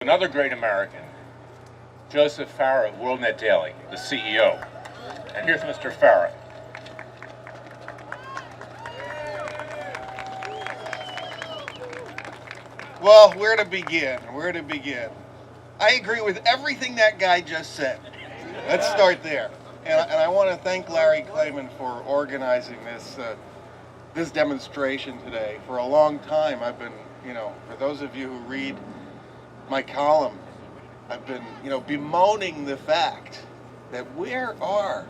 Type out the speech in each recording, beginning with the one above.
Another great American, Joseph Farah of WorldNet Daily, the CEO. And here's Mr. Farah. Well, where to begin? Where to begin? I agree with everything that guy just said. Let's start there. And I want to thank Larry Klayman for organizing this demonstration today. For a long time, I've been, for those of you who read my column, I've been, bemoaning the fact that where are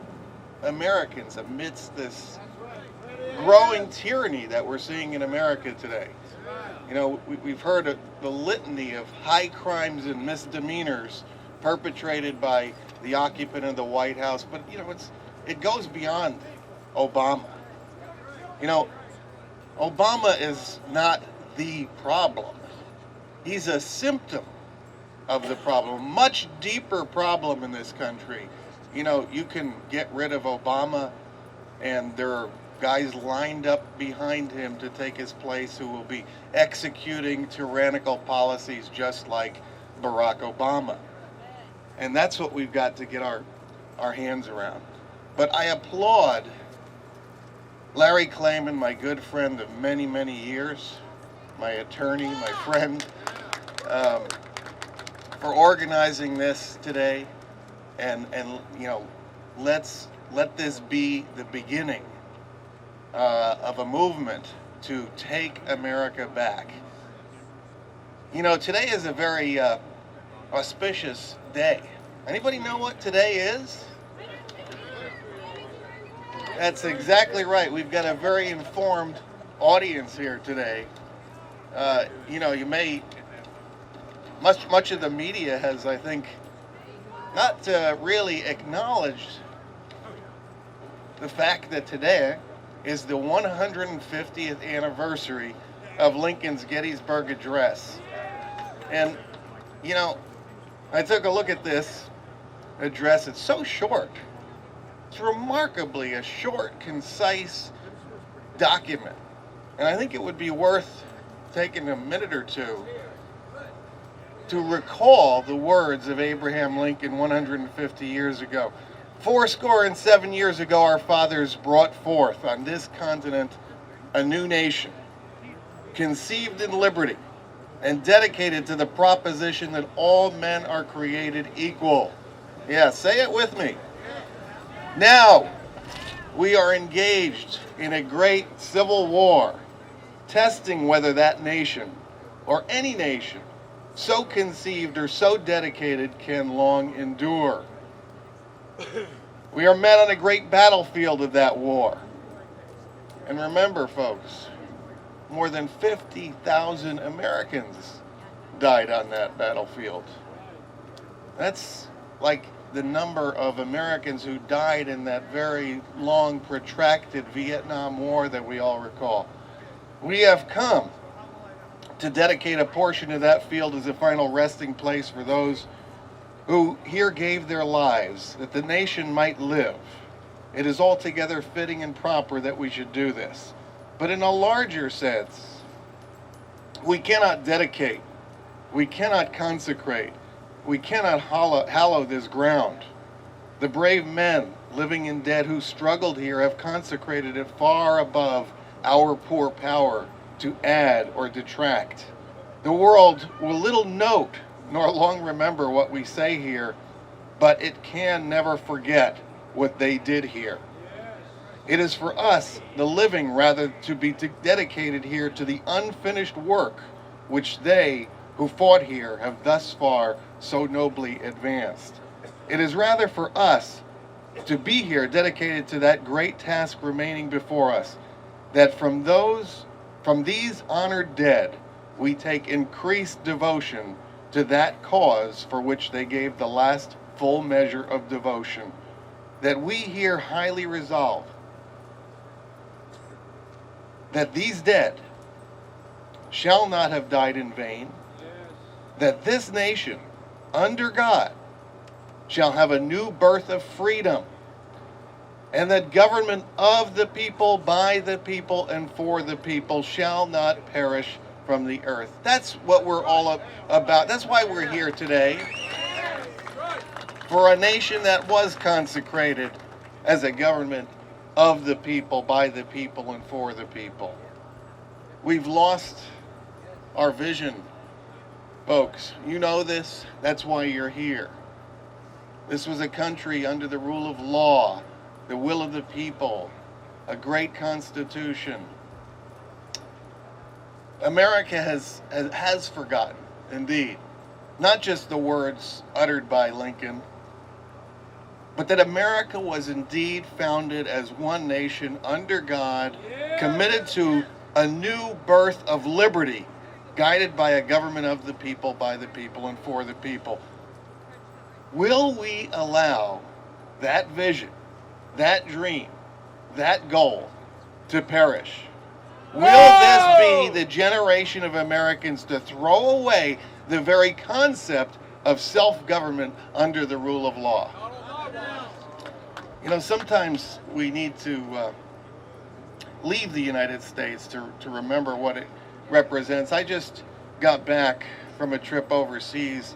Americans amidst this growing tyranny that we're seeing in America today? We've heard the litany of high crimes and misdemeanors perpetrated by the occupant of the White House, but it goes beyond Obama. Obama is not the problem. He's a symptom of the problem, a much deeper problem in this country. You can get rid of Obama, and there are guys lined up behind him to take his place who will be executing tyrannical policies just like Barack Obama. And that's what we've got to get our hands around. But I applaud Larry Klayman, my good friend of many, many years, my attorney, my friend, for organizing this today. And let this be the beginning of a movement to take America back. Today is a very auspicious day. Anybody know what today is? That's exactly right. We've got a very informed audience here today. Much of the media has, I think, not really acknowledged the fact that today is the 150th anniversary of Lincoln's Gettysburg Address. And, I took a look at this address. It's so short. It's remarkably a short, concise document. And I think it would be worth taking a minute or two to recall the words of Abraham Lincoln 150 years ago. 7 years ago, our fathers brought forth on this continent a new nation, conceived in liberty and dedicated to the proposition that all men are created equal. Yeah, say it with me. Now, we are engaged in a great civil war, testing whether that nation, or any nation, so conceived or so dedicated can long endure. We are met on a great battlefield of that war. And remember, folks, more than 50,000 Americans died on that battlefield. That's like the number of Americans who died in that very long, protracted Vietnam War that we all recall. We have come to dedicate a portion of that field as a final resting place for those who here gave their lives that the nation might live. It is altogether fitting and proper that we should do this. But in a larger sense, we cannot dedicate, we cannot consecrate, we cannot hallow this ground. The brave men, living and dead, who struggled here have consecrated it far above our poor power to add or detract. The world will little note nor long remember what we say here, but it can never forget what they did here. It is for us, the living, rather, to be dedicated here to the unfinished work which they who fought here have thus far so nobly advanced. It is rather for us to be here dedicated to that great task remaining before us, that from these honored dead we take increased devotion to that cause for which they gave the last full measure of devotion, that we here highly resolve that these dead shall not have died in vain, that this nation, under God, shall have a new birth of freedom, and that government of the people, by the people, and for the people shall not perish from the earth. That's what we're all about. That's why we're here today. For a nation that was consecrated as a government of the people, by the people, and for the people. We've lost our vision, folks. You know this. That's why you're here. This was a country under the rule of law, the will of the people, a great constitution. America has forgotten, indeed, not just the words uttered by Lincoln, but that America was indeed founded as one nation under God, committed to a new birth of liberty, guided by a government of the people, by the people, and for the people. Will we allow that vision, that dream, that goal to perish? Will this be the generation of Americans to throw away the very concept of self-government under the rule of law? You know, sometimes we need to leave the United States to remember what it represents. I just got back from a trip overseas,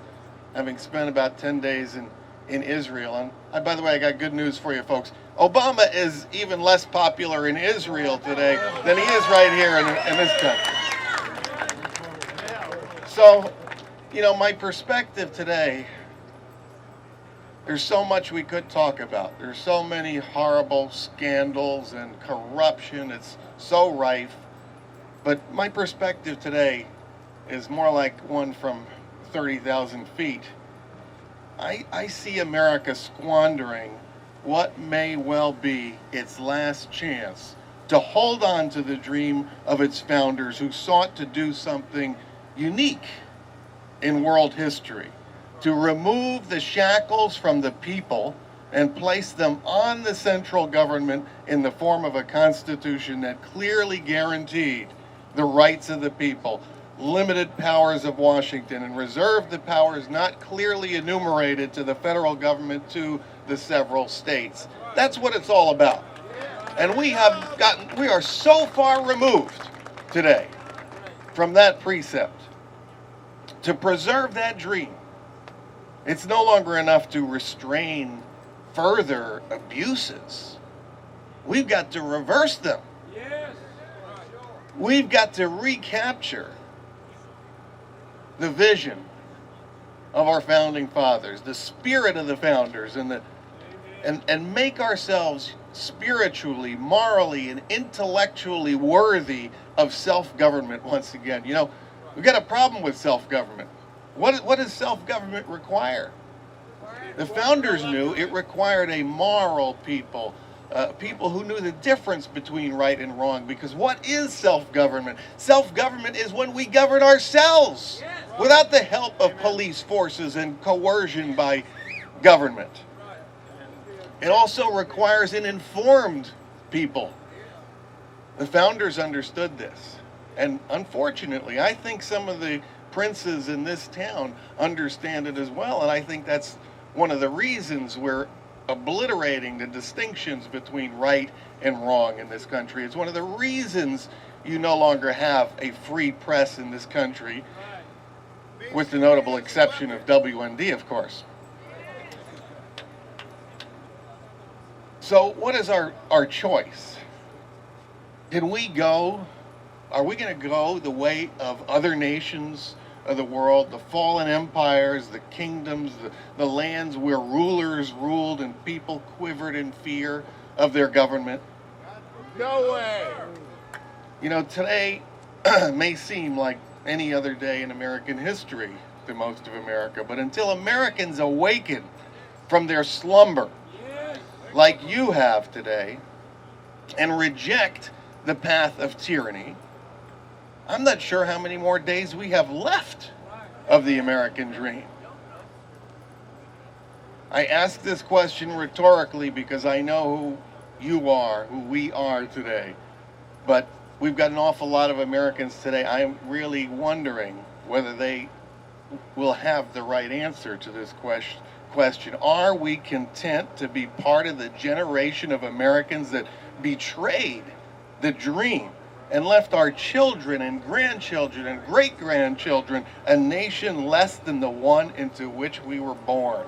having spent about 10 days in Israel. And by the way, I got good news for you folks. Obama is even less popular in Israel today than he is right here in this country. So, you know, my perspective today, there's so much we could talk about. There's so many horrible scandals and corruption. It's so rife. But my perspective today is more like one from 30,000 feet. I see America squandering what may well be its last chance to hold on to the dream of its founders who sought to do something unique in world history, to remove the shackles from the people and place them on the central government in the form of a constitution that clearly guaranteed the rights of the people, limited powers of Washington, and reserved the powers not clearly enumerated to the federal government to the several states. That's what it's all about. And we are so far removed today from that precept. To preserve that dream, it's no longer enough to restrain further abuses. We've got to reverse them. We've got to recapture the vision of our founding fathers, the spirit of the founders, and make ourselves spiritually, morally, and intellectually worthy of self-government once again. You know, we've got a problem with self-government. What does self-government require? The founders knew it required a moral people, people who knew the difference between right and wrong. Because what is self-government? Self-government is when we govern ourselves without the help of police forces and coercion by government. It also requires an informed people. The founders understood this. And unfortunately, I think some of the princes in this town understand it as well. And I think that's one of the reasons we're obliterating the distinctions between right and wrong in this country. It's one of the reasons you no longer have a free press in this country, with the notable exception of WND, of course. So what is our choice? Can we go? Are we going to go the way of other nations of the world, the fallen empires, the kingdoms, the lands where rulers ruled and people quivered in fear of their government? No way! You know, today may seem like any other day in American history to most of America, but until Americans awaken from their slumber, like you have today, and reject the path of tyranny, I'm not sure how many more days we have left of the American dream. I ask this question rhetorically because I know who you are, who we are today. But we've got an awful lot of Americans today. I'm really wondering whether they will have the right answer to this question. Are we content to be part of the generation of Americans that betrayed the dream and left our children and grandchildren and great-grandchildren a nation less than the one into which we were born?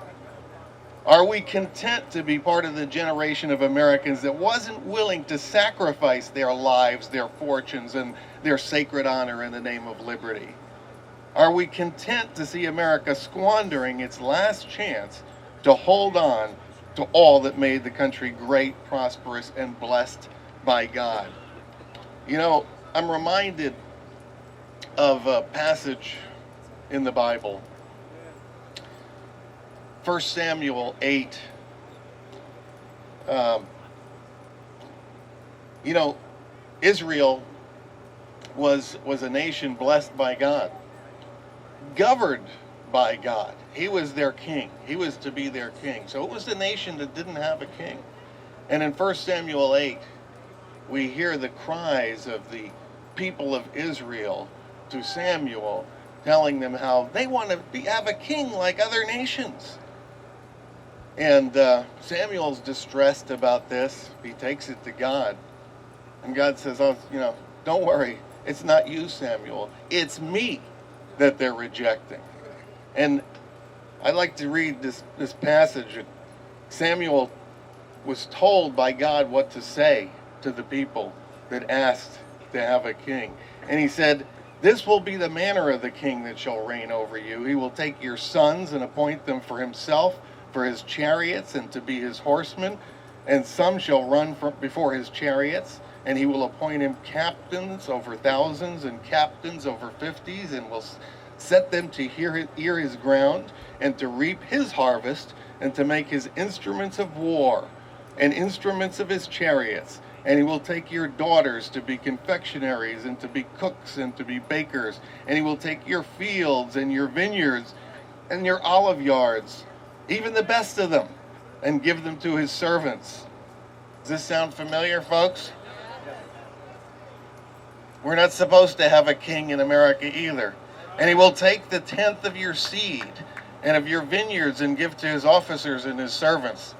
Are we content to be part of the generation of Americans that wasn't willing to sacrifice their lives, their fortunes, and their sacred honor in the name of liberty? Are we content to see America squandering its last chance to hold on to all that made the country great, prosperous, and blessed by God? You know, I'm reminded of a passage in the Bible, 1 Samuel 8. You know, Israel was a nation blessed by God, governed by God. He was their king. He was to be their king. So it was a nation that didn't have a king. And in 1 Samuel 8, we hear the cries of the people of Israel to Samuel, telling them how they want to have a king like other nations. And Samuel's distressed about this. He takes it to God. And God says, oh, you know, don't worry. It's not you, Samuel. It's me that they're rejecting. And I'd like to read this passage. Samuel was told by God what to say to the people that asked to have a king. And he said, this will be the manner of the king that shall reign over you. He will take your sons and appoint them for himself, for his chariots, and to be his horsemen. And some shall run before his chariots. And he will appoint him captains over thousands and captains over fifties, and will set them to hear his ground, and to reap his harvest, and to make his instruments of war, and instruments of his chariots. And he will take your daughters to be confectionaries, and to be cooks, and to be bakers. And he will take your fields, and your vineyards, and your olive yards, even the best of them, and give them to his servants. Does this sound familiar, folks? We're not supposed to have a king in America either. And he will take the tenth of your seed and of your vineyards and give to his officers and his servants.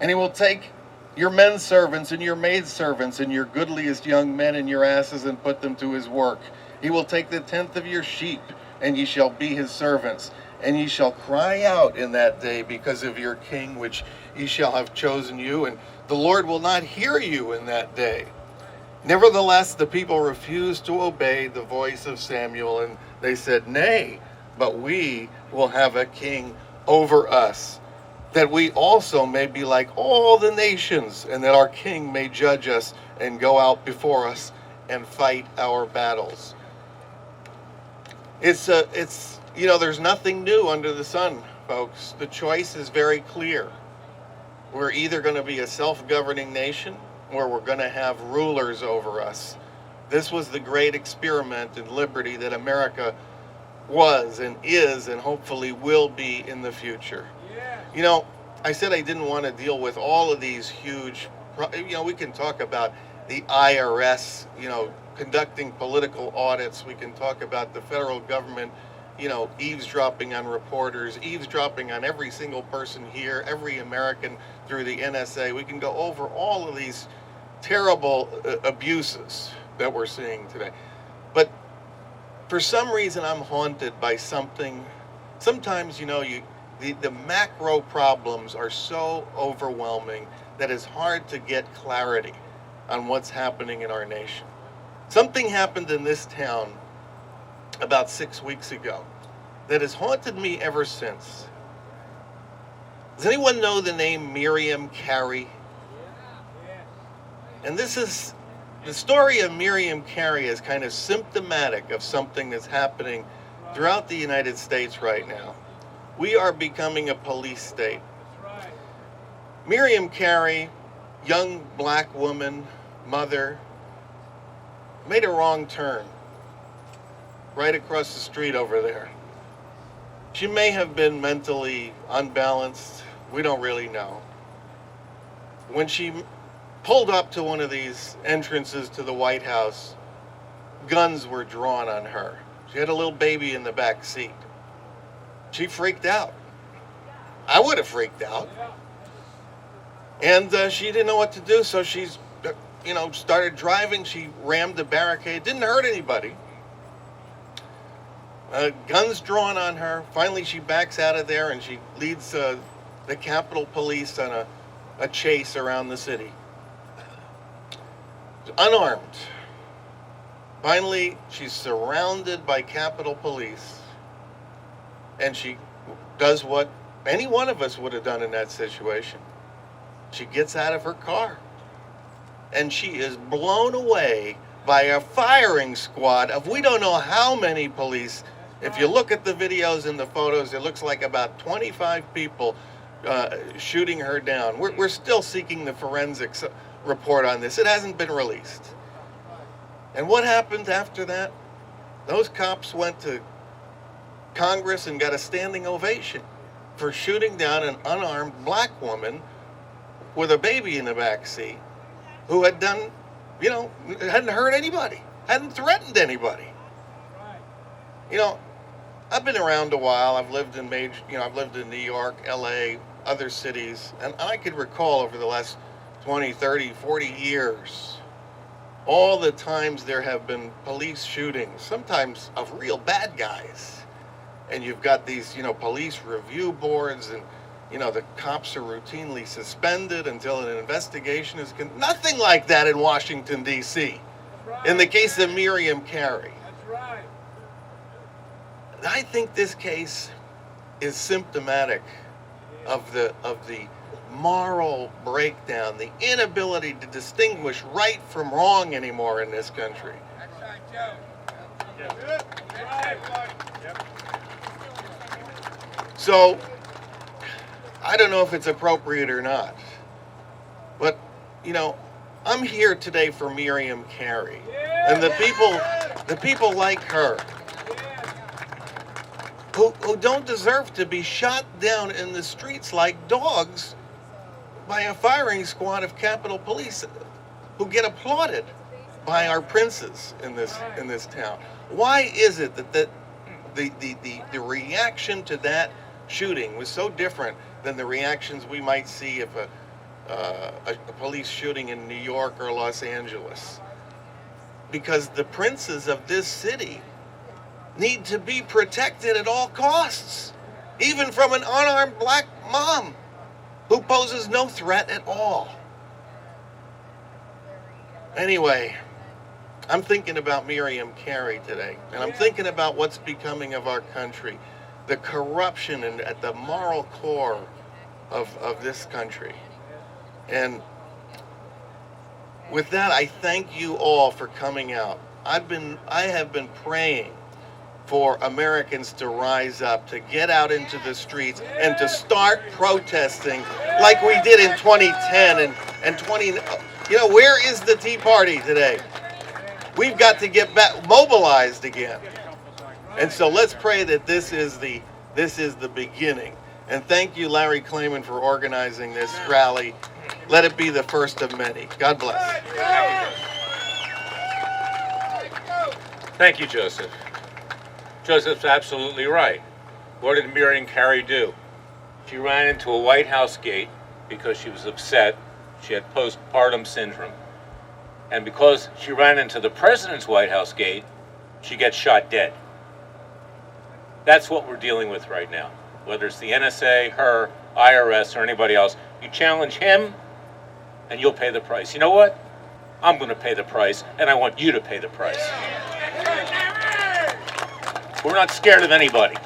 And he will take your men servants and your maid servants and your goodliest young men and your asses and put them to his work. He will take the tenth of your sheep, and ye shall be his servants. And ye shall cry out in that day because of your king, which ye shall have chosen you, and the Lord will not hear you in that day. Nevertheless, the people refused to obey the voice of Samuel, and they said, nay, but we will have a king over us, that we also may be like all the nations, and that our king may judge us and go out before us and fight our battles. It's you know, there's nothing new under the sun, folks. The choice is very clear. We're either going to be a self-governing nation, or we're going to have rulers over us. This was the great experiment in liberty that America was and is and hopefully will be in the future. You know, I said I didn't want to deal with all of these huge, you know, we can talk about the IRS, you know, conducting political audits. We can talk about the federal government, you know, eavesdropping on reporters, eavesdropping on every single person here, every American through the NSA. We can go over all of these terrible abuses that we're seeing today. But for some reason, I'm haunted by something. Sometimes, you know, the macro problems are so overwhelming that it's hard to get clarity on what's happening in our nation. Something happened in this town about 6 weeks ago that has haunted me ever since. Does anyone know the name Miriam Carey? And this is, the story of Miriam Carey is kind of symptomatic of something that's happening throughout the United States right now. We are becoming a police state. Miriam Carey, young black woman, mother, made a wrong turn right across the street over there. She may have been mentally unbalanced. We don't really know. When she pulled up to one of these entrances to the White House, guns were drawn on her. She had a little baby in the back seat. She freaked out. I would have freaked out. And she didn't know what to do, so she's started driving. She rammed the barricade, didn't hurt anybody. Guns drawn on her. Finally, she backs out of there and she leads the Capitol Police on a chase around the city. Unarmed. Finally, she's surrounded by Capitol Police, and she does what any one of us would have done in that situation. She gets out of her car, and she is blown away by a firing squad of we don't know how many police. If you look at the videos and the photos, it looks like about 25 people shooting her down. We're still seeking the forensics report on this. It hasn't been released. And what happened after that? Those cops went to Congress and got a standing ovation for shooting down an unarmed black woman with a baby in the back seat who had done, hadn't hurt anybody, hadn't threatened anybody. I've been around a while. I've lived in I've lived in New York, LA, other cities, and I could recall over the last 20, 30, 40 years, all the times there have been police shootings, sometimes of real bad guys. And you've got these, police review boards, and, the cops are routinely suspended until an investigation is nothing like that in Washington, D.C. In the case of Miriam Carey. That's right. I think this case is symptomatic of the moral breakdown, the inability to distinguish right from wrong anymore in this country. That's right, Joe. So, I don't know if it's appropriate or not, but, I'm here today for Miriam Carey and the people like her who don't deserve to be shot down in the streets like dogs by a firing squad of Capitol Police who get applauded by our princes in this town. Why is it that the reaction to that shooting was so different than the reactions we might see if a police shooting in New York or Los Angeles? Because the princes of this city need to be protected at all costs, even from an unarmed black mom who poses no threat at all. Anyway, I'm thinking about Miriam Carey today, and I'm thinking about what's becoming of our country, the corruption at the moral core of this country. And with that, I thank you all for coming out. I have been praying for Americans to rise up, to get out into the streets and to start protesting like we did in 2010 and 20. Where is the Tea Party today? We've got to get back mobilized again. And so let's pray that this is the beginning. And thank you, Larry Klayman, for organizing this rally. Let it be the first of many. God bless. Thank you, Joseph. Joseph's absolutely right. What did Miriam Carey do? She ran into a White House gate because she was upset. She had postpartum syndrome. And because she ran into the president's White House gate, she gets shot dead. That's what we're dealing with right now. Whether it's the NSA, her, IRS, or anybody else, you challenge him and you'll pay the price. You know what? I'm going to pay the price, and I want you to pay the price. We're not scared of anybody.